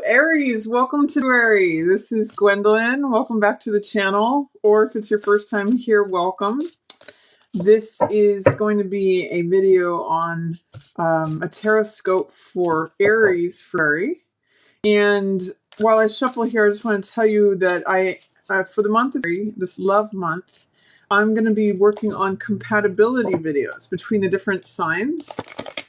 Aries, welcome to Aries. This is Gwendolyn. Welcome back to the channel, or if it's your first time here, welcome. This is going to be a video on a tarot scope for Aries for Aries. And while I shuffle here, I just want to tell you that for the month of Aries, this love month, I'm going to be working on compatibility videos between the different signs.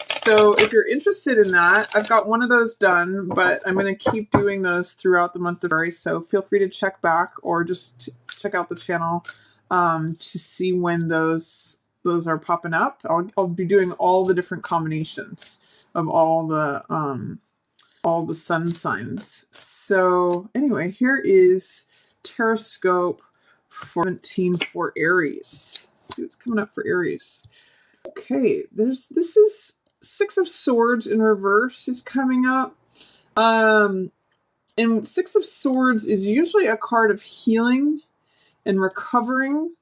So if you're interested in that, I've got one of those done, but I'm going to keep doing those throughout the month of Aries. So feel free to check back or just check out the channel to see when those are popping up. I'll be doing all the different combinations of all the sun signs. So anyway, here is tarot scope for 17 for Aries. Let's see what's coming up for Aries. Okay, this is Six of Swords in reverse is coming up. And Six of Swords is usually a card of healing and recovering,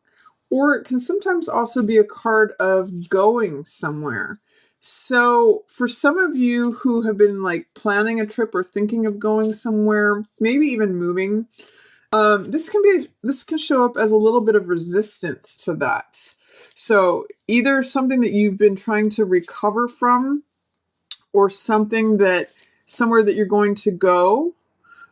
or it can sometimes also be a card of going somewhere. So for some of you who have been like planning a trip or thinking of going somewhere, maybe even moving, this can show up as a little bit of resistance to that. So either something that you've been trying to recover from, or somewhere that you're going to go.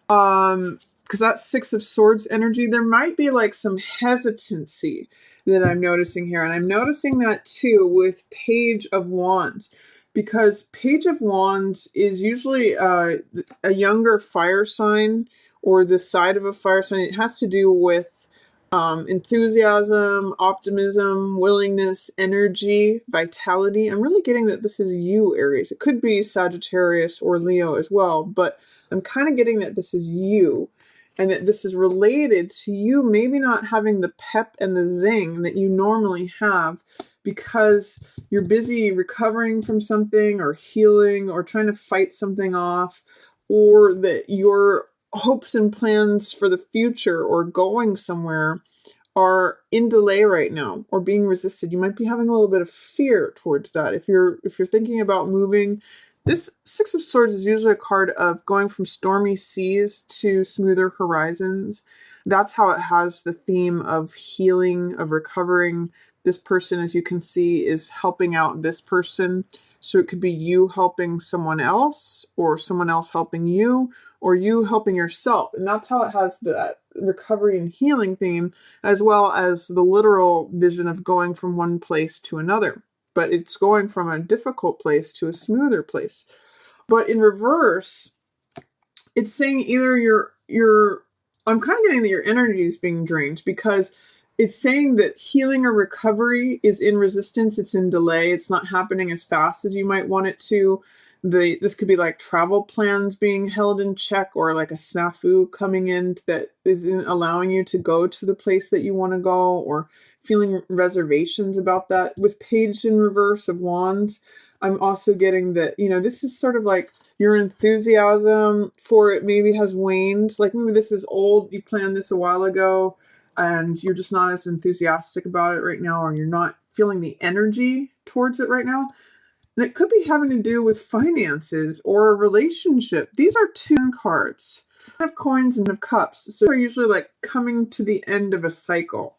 Because that's Six of Swords energy, there might be like some hesitancy that I'm noticing here. And I'm noticing that too with Page of Wands, because Page of Wands is usually a younger fire sign, or the side of a fire sign. It has to do with enthusiasm, optimism, willingness, energy, vitality. I'm really getting that this is you, Aries. It could be Sagittarius or Leo as well, but I'm kind of getting that this is you, and that this is related to you maybe not having the pep and the zing that you normally have because you're busy recovering from something or healing or trying to fight something off, or that your hopes and plans for the future or going somewhere are in delay right now or being resisted. You might be having a little bit of fear towards that. If you're thinking about moving, this Six of Swords is usually a card of going from stormy seas to smoother horizons. That's how it has the theme of healing, of recovering. This person, as you can see, is helping out this person. So it could be you helping someone else, or someone else helping you, or you helping yourself. And that's how it has that recovery and healing theme, as well as the literal vision of going from one place to another. But it's going from a difficult place to a smoother place. But in reverse, it's saying either I'm kind of getting that your energy is being drained, because it's saying that healing or recovery is in resistance. It's in delay. It's not happening as fast as you might want it to. This could be like travel plans being held in check, or like a snafu coming in that isn't allowing you to go to the place that you want to go, or feeling reservations about that. With Page in reverse of Wands, I'm also getting that, this is sort of like your enthusiasm for it maybe has waned. Like maybe this is old. You planned this a while ago, and you're just not as enthusiastic about it right now, or you're not feeling the energy towards it right now. And it could be having to do with finances or a relationship. These are two cards. Of coins and of cups. So they're usually like coming to the end of a cycle.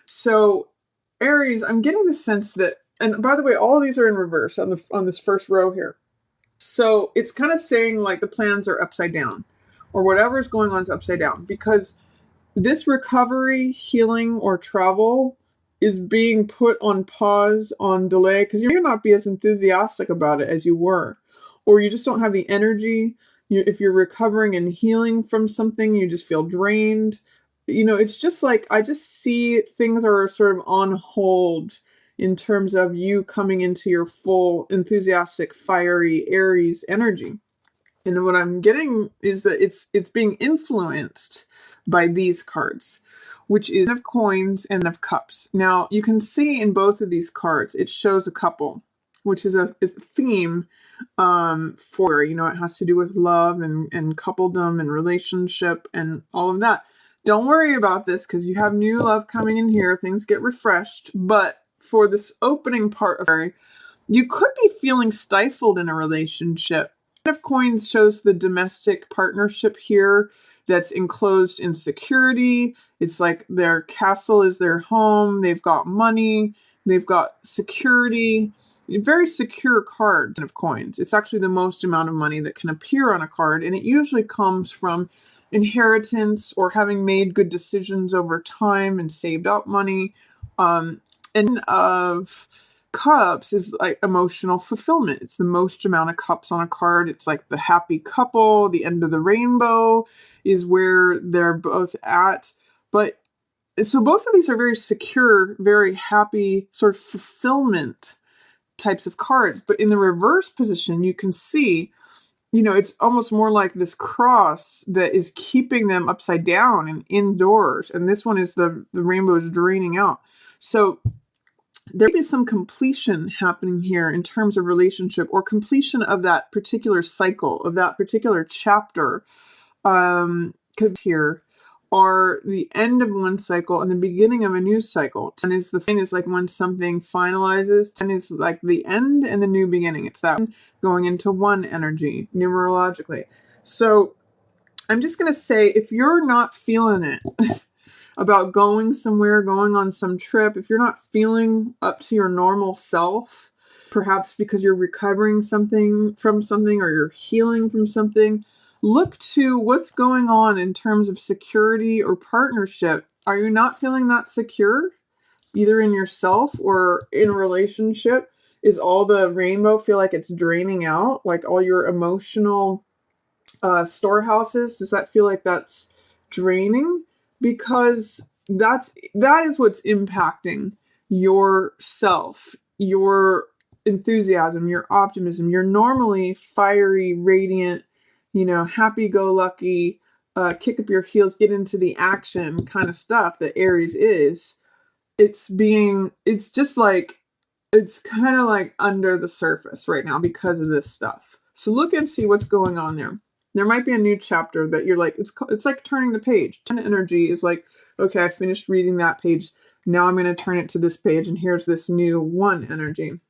So Aries, I'm getting the sense that, and by the way, all of these are in reverse on this first row here. So it's kind of saying like the plans are upside down, or whatever's going on is upside down, because this recovery, healing, or travel is being put on pause, on delay, because you may not be as enthusiastic about it as you were, or you just don't have the energy. If you're recovering and healing from something, you just feel drained. It's just like, I just see things are sort of on hold in terms of you coming into your full enthusiastic, fiery Aries energy. And what I'm getting is that it's being influenced by these cards, which is of coins and of cups. Now, you can see in both of these cards, it shows a couple, which is a theme for, it has to do with love and coupledom and relationship and all of that. Don't worry about this, because you have new love coming in here. Things get refreshed. But for this opening part of you could be feeling stifled in a relationship. Of Coins shows the domestic partnership here that's enclosed in security. It's like their castle is their home. They've got money. They've got security. A very secure card of Coins. It's actually the most amount of money that can appear on a card, and it usually comes from inheritance or having made good decisions over time and saved up money. And of Cups is like emotional fulfillment. It's the most amount of cups on a card. It's like the happy couple. The end of the rainbow is where they're both at. But so both of these are very secure, very happy, sort of fulfillment types of cards. But in the reverse position, you can see, it's almost more like this cross that is keeping them upside down and indoors. And this one is the rainbow is draining out. So there may be some completion happening here in terms of relationship, or completion of that particular cycle, of that particular chapter. Because here are the end of one cycle and the beginning of a new cycle. 10 is like when something finalizes. 10 is like the end and the new beginning. It's that going into one energy numerologically. So I'm just going to say, if you're not feeling it about going somewhere, going on some trip, if you're not feeling up to your normal self, perhaps because you're recovering from something or you're healing from something, look to what's going on in terms of security or partnership. Are you not feeling that secure, either in yourself or in a relationship? Is all the rainbow feel like it's draining out, like all your emotional storehouses? Does that feel like that's draining? Because that is what's impacting yourself, your enthusiasm, your optimism. You're normally fiery, radiant, happy-go-lucky, kick up your heels, get into the action kind of stuff that Aries is. It's kind of like under the surface right now because of this stuff. So look and see what's going on there. There might be a new chapter that you're like, it's like turning the page. 10 energy is like, okay, I finished reading that page. Now I'm going to turn it to this page, and here's this new 1 energy.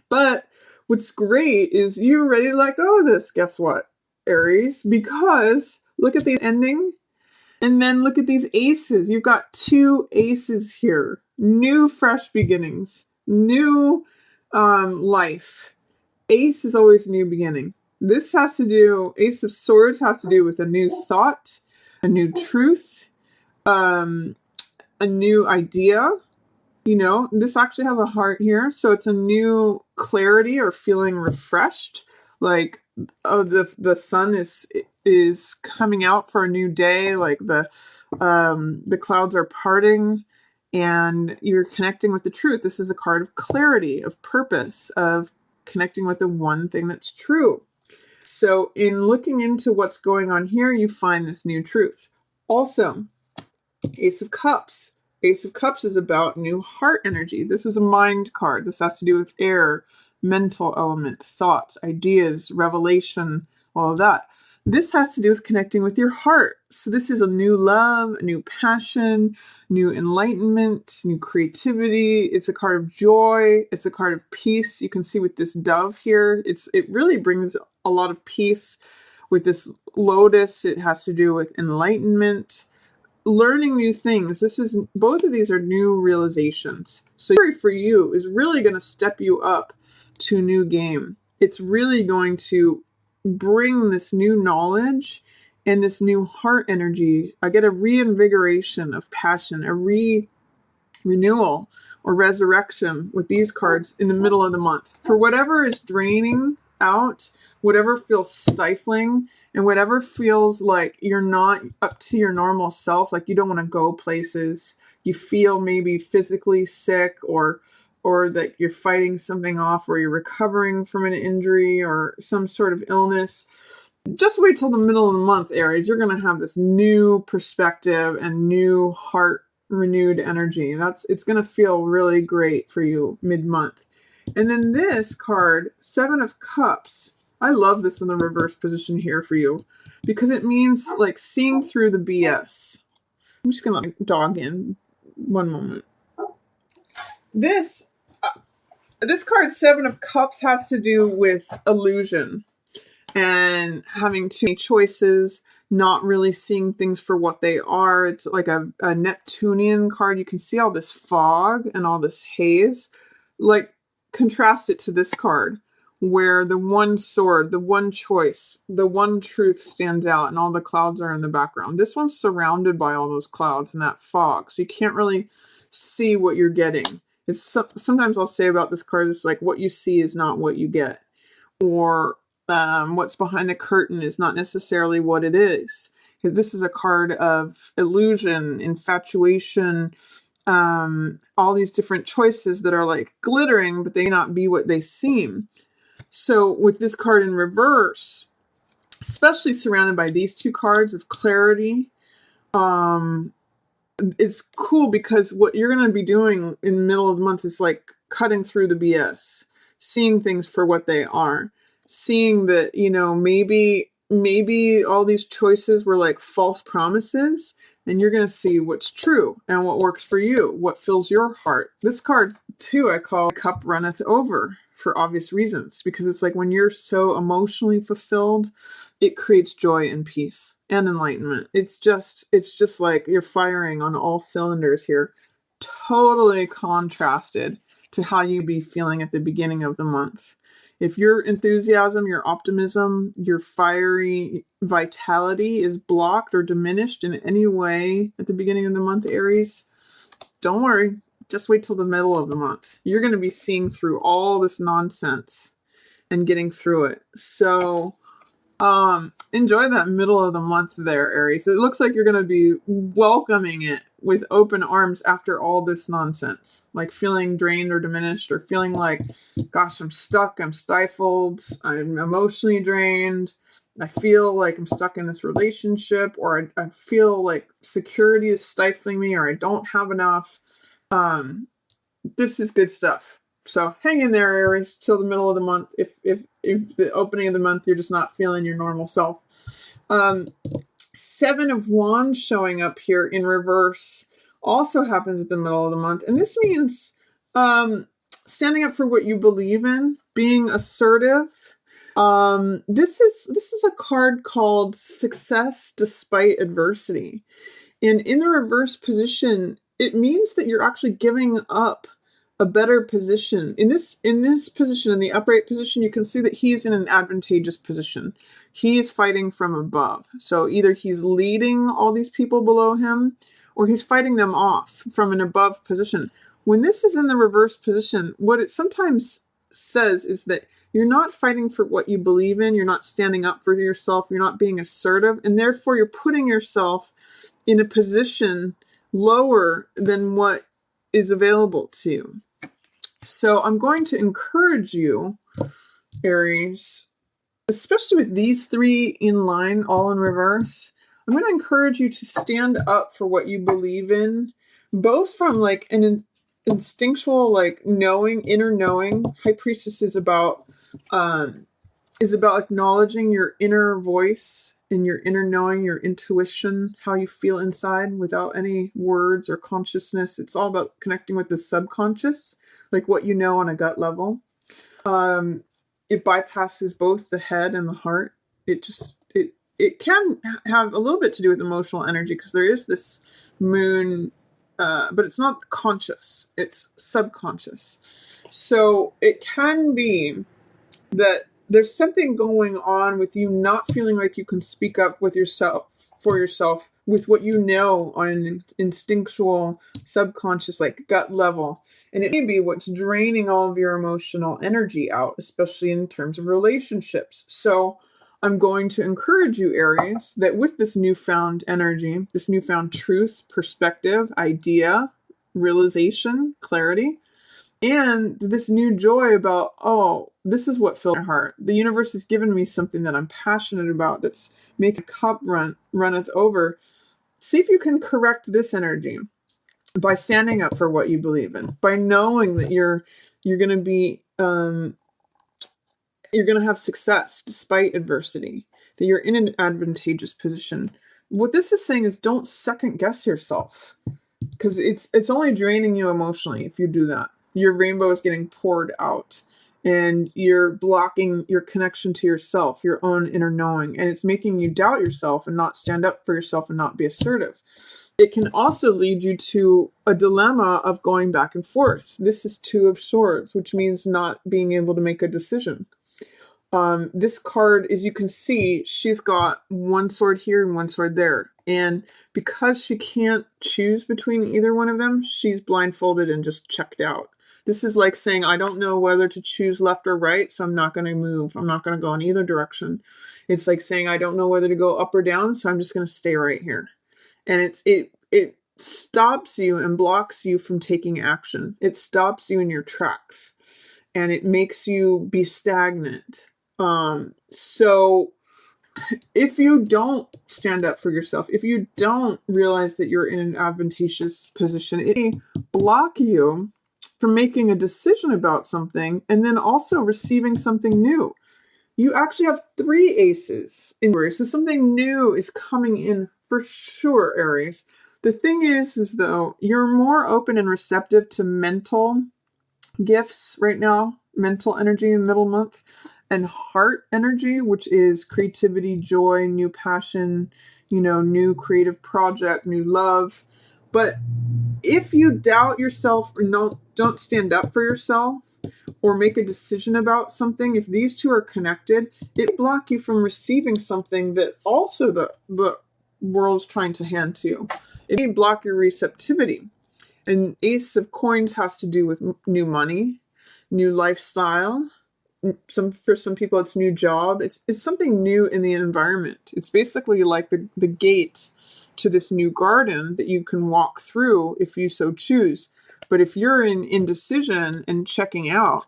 But what's great is you're ready to let go of this. Guess what, Aries? Because look at the ending, and then look at these aces. You've got 2 aces here. New, fresh beginnings. New life. Ace is always a new beginning. This Ace of Swords has to do with a new thought, a new truth, a new idea. This actually has a heart here, so it's a new clarity or feeling refreshed. Like, the sun is coming out for a new day. Like the clouds are parting, and you're connecting with the truth. This is a card of clarity, of purpose, of connecting with the one thing that's true. So in looking into what's going on here, you find this new truth. Also, Ace of Cups. Ace of Cups is about new heart energy. This is a mind card. This has to do with air, mental element, thoughts, ideas, revelation, all of that. This has to do with connecting with your heart. So this is a new love, a new passion, new enlightenment, new creativity. It's a card of joy. It's a card of peace. You can see with this dove here, it really brings a lot of peace. With this lotus, it has to do with enlightenment, learning new things. Both of these are new realizations. So for you is really going to step you up to a new game. It's really going to bring this new knowledge and this new heart energy. I get a reinvigoration of passion, a renewal or resurrection with these cards in the middle of the month. For whatever is draining out, whatever feels stifling, and whatever feels like you're not up to your normal self, like you don't want to go places, you feel maybe physically sick, or that you're fighting something off, or you're recovering from an injury or some sort of illness, just wait till the middle of the month, Aries. You're going to have this new perspective and new heart renewed energy. It's going to feel really great for you mid-month. And then this card, 7 of Cups. I love this in the reverse position here for you because it means like seeing through the BS. I'm just going to let my dog in. One moment. This card, 7 of Cups, has to do with illusion. and having too many choices, not really seeing things for what they are. It's like a Neptunian card. You can see all this fog and all this haze. Like, contrast it to this card, where the one sword, the one choice, the one truth stands out and all the clouds are in the background. This one's surrounded by all those clouds and that fog, so you can't really see what you're getting. It's sometimes I'll say about this card, it's like what you see is not what you get, or what's behind the curtain is not necessarily what it is. This is a card of illusion, infatuation, all these different choices that are like glittering, but they may not be what they seem. So with this card in reverse, especially surrounded by these two cards of clarity, it's cool because what you're going to be doing in the middle of the month is like cutting through the BS, seeing things for what they are, seeing that, you know, maybe all these choices were like false promises, and you're going to see what's true and what works for you, what fills your heart. This card too, I call Cup Runneth Over, for obvious reasons, because it's like when you're so emotionally fulfilled, it creates joy and peace and enlightenment. It's just like you're firing on all cylinders here. Totally contrasted to how you be feeling at the beginning of the month. If your enthusiasm, your optimism, your fiery vitality is blocked or diminished in any way at the beginning of the month, Aries, don't worry. Just wait till the middle of the month. You're going to be seeing through all this nonsense and getting through it. So enjoy that middle of the month there, Aries. It looks like you're going to be welcoming it with open arms after all this nonsense, like feeling drained or diminished, or feeling like, gosh, I'm stuck, I'm stifled, I'm emotionally drained, I feel like I'm stuck in this relationship, or I feel like security is stifling me, or I don't have enough. This is good stuff. So hang in there, Aries, till the middle of the month. If the opening of the month you're just not feeling your normal self. Seven of Wands showing up here in reverse also happens at the middle of the month, and this means standing up for what you believe in, being assertive. This is a card called Success Despite Adversity, and in the reverse position, it means that you're actually giving up a better position. In this position, in the upright position, you can see that he's in an advantageous position. He is fighting from above. So either he's leading all these people below him, or he's fighting them off from an above position. When this is in the reverse position, what it sometimes says is that you're not fighting for what you believe in, you're not standing up for yourself, you're not being assertive, and therefore you're putting yourself in a position lower than what is available to you. So I'm going to encourage you, Aries, especially with these three in line, all in reverse, I'm going to encourage you to stand up for what you believe in, both from like an instinctual, like knowing, inner knowing. High Priestess is about acknowledging your inner voice and your inner knowing, your intuition, how you feel inside without any words or consciousness. It's all about connecting with the subconscious, like what you know on a gut level. It bypasses both the head and the heart. It can have a little bit to do with emotional energy, because there is this moon, but it's not conscious, it's subconscious. So it can be that there's something going on with you not feeling like you can speak up with yourself, for yourself, with what you know on an instinctual, subconscious, like gut level. And it may be what's draining all of your emotional energy out, especially in terms of relationships. So I'm going to encourage you, Aries, that with this newfound energy, this newfound truth, perspective, idea, realization, clarity, and this new joy about, oh, this is what fills my heart. The universe has given me something that I'm passionate about, that's making a cup runneth over. See if you can correct this energy by standing up for what you believe in, by knowing that you're going to be, you're going to have success despite adversity, that you're in an advantageous position. What this is saying is don't second guess yourself, because it's only draining you emotionally if you do that. Your rainbow is getting poured out. and you're blocking your connection to yourself, your own inner knowing, and it's making you doubt yourself and not stand up for yourself and not be assertive. It can also lead you to a dilemma of going back and forth. This is Two of Swords, which means not being able to make a decision. This card, as you can see, she's got one sword here and one sword there. And because she can't choose between either one of them, she's blindfolded and just checked out. This is like saying, I don't know whether to choose left or right, so I'm not going to move. I'm not going to go in either direction. It's like saying, I don't know whether to go up or down, so I'm just going to stay right here. And it stops you and blocks you from taking action. It stops you in your tracks, and it makes you be stagnant. So if you don't stand up for yourself, if you don't realize that you're in an advantageous position, it may block you from making a decision about something and then also receiving something new. You actually have 3 aces in Aries, so something new is coming in for sure, Aries. The thing is though, you're more open and receptive to mental gifts right now, mental energy in middle month, and heart energy, which is creativity, joy, new passion, new creative project, new love. But if you doubt yourself or don't stand up for yourself or make a decision about something, if these two are connected, it blocks you from receiving something that also the world's trying to hand to you. It may block your receptivity. And Ace of Coins has to do with new money, new lifestyle. For some people, it's new job. It's something new in the environment. It's basically like the gate to this new garden that you can walk through if you so choose. But if you're in indecision and checking out,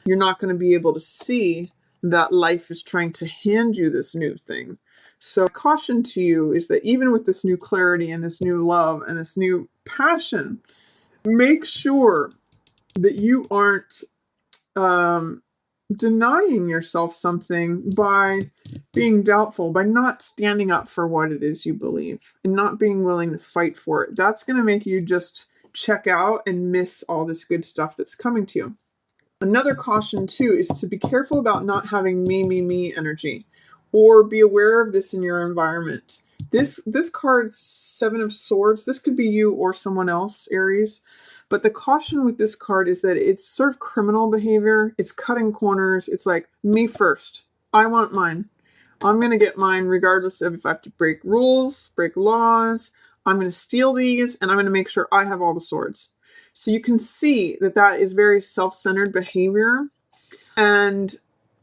you're not going to be able to see that life is trying to hand you this new thing. So caution to you is that even with this new clarity and this new love and this new passion, make sure that you aren't denying yourself something by being doubtful, by not standing up for what it is you believe and not being willing to fight for it. That's going to make you just check out and miss all this good stuff that's coming to you. Another caution too is to be careful about not having me energy, or be aware of this in your environment. This card, 7 of Swords, this could be you or someone else, Aries. But the caution with this card is that it's sort of criminal behavior. It's cutting corners. It's like, me first. I want mine. I'm going to get mine regardless of if I have to break rules, break laws. I'm going to steal these, and I'm going to make sure I have all the swords. So you can see that is very self-centered behavior. And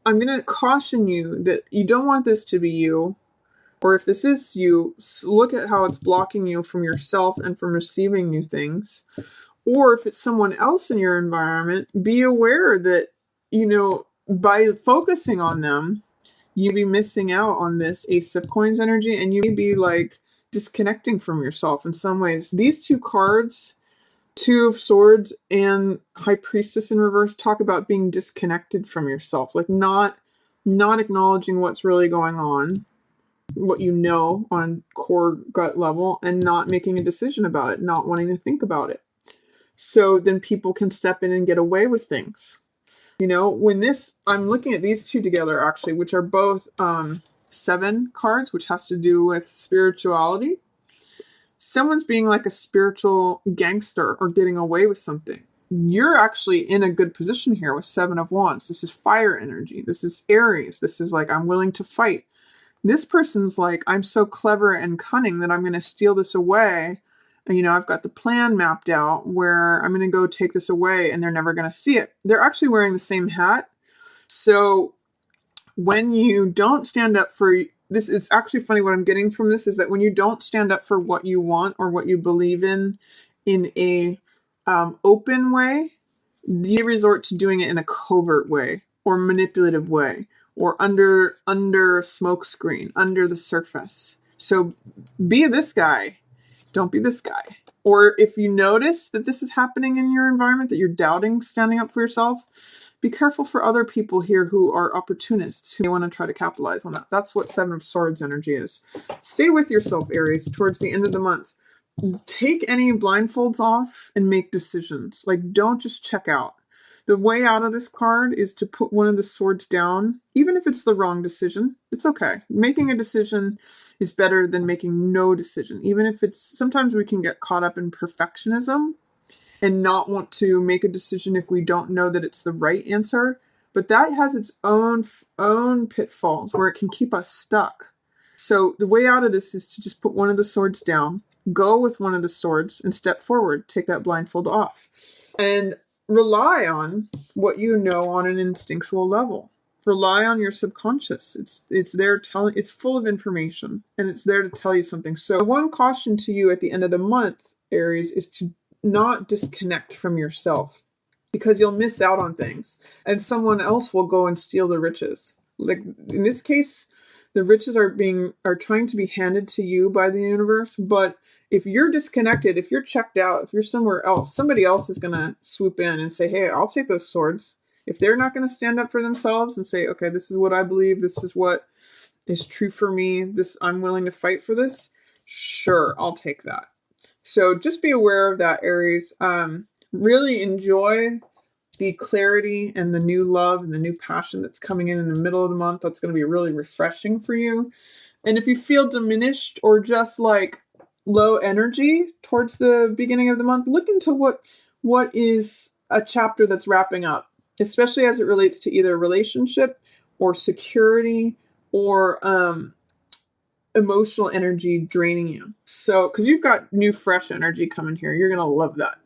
I'm going to caution you that you don't want this to be you. Or if this is you, look at how it's blocking you from yourself and from receiving new things. Or if it's someone else in your environment, be aware that, by focusing on them, you'd be missing out on this Ace of Coins energy, and you may be like disconnecting from yourself in some ways. These 2 cards, 2 of Swords and High Priestess in reverse, talk about being disconnected from yourself, like not acknowledging what's really going on, what you know on core gut level, and not making a decision about it, not wanting to think about it. So then people can step in and get away with things. I'm looking at these 2 together actually, which are both 7 cards, which has to do with spirituality. Someone's being like a spiritual gangster or getting away with something. You're actually in a good position here with 7 of Wands. This is fire energy. This is Aries. This is like, I'm willing to fight. This person's like, I'm so clever and cunning that I'm going to steal this away. And, I've got the plan mapped out where I'm going to go take this away and they're never going to see it. They're actually wearing the same hat. So when you don't stand up for this, it's actually funny what I'm getting from this is that when you don't stand up for what you want or what you believe in a open way, you resort to doing it in a covert way or manipulative way or under smoke screen, under the surface. So be this guy. Don't be this guy. Or if you notice that this is happening in your environment, that you're doubting standing up for yourself, be careful for other people here who are opportunists who want to try to capitalize on that. That's what 7 of Swords energy is. Stay with yourself, Aries, towards the end of the month. Take any blindfolds off and make decisions. Like, don't just check out. The way out of this card is to put one of the swords down, even if it's the wrong decision. It's okay. Making a decision is better than making no decision. Even if it's, sometimes we can get caught up in perfectionism and not want to make a decision if we don't know that it's the right answer. But that has its own pitfalls where it can keep us stuck. So the way out of this is to just put one of the swords down, go with one of the swords, and step forward. Take that blindfold off. And rely on what you know on an instinctual level. Rely on your subconscious. It's there telling, it's full of information, and it's there to tell you something. So one caution to you at the end of the month, Aries, is to not disconnect from yourself, because you'll miss out on things and someone else will go and steal the riches. Like in this case, the riches are trying to be handed to you by the universe, but if you're disconnected, if you're checked out, if you're somewhere else, somebody else is going to swoop in and say, hey, I'll take those swords. If they're not going to stand up for themselves and say, okay, this is what I believe, this is what is true for me, this, I'm willing to fight for this, sure, I'll take that. So just be aware of that, Aries. Really enjoy the clarity and the new love and the new passion that's coming in the middle of the month. That's going to be really refreshing for you. And if you feel diminished or just like low energy towards the beginning of the month, look into what is a chapter that's wrapping up, especially as it relates to either relationship or security or emotional energy draining you. So, because you've got new, fresh energy coming here. You're going to love that.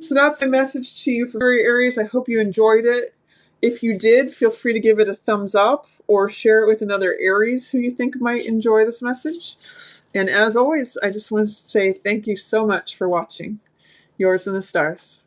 So that's a message to you for Aries. I hope you enjoyed it. If you did, feel free to give it a thumbs up or share it with another Aries who you think might enjoy this message. And as always, I just want to say thank you so much for watching. Yours in the stars.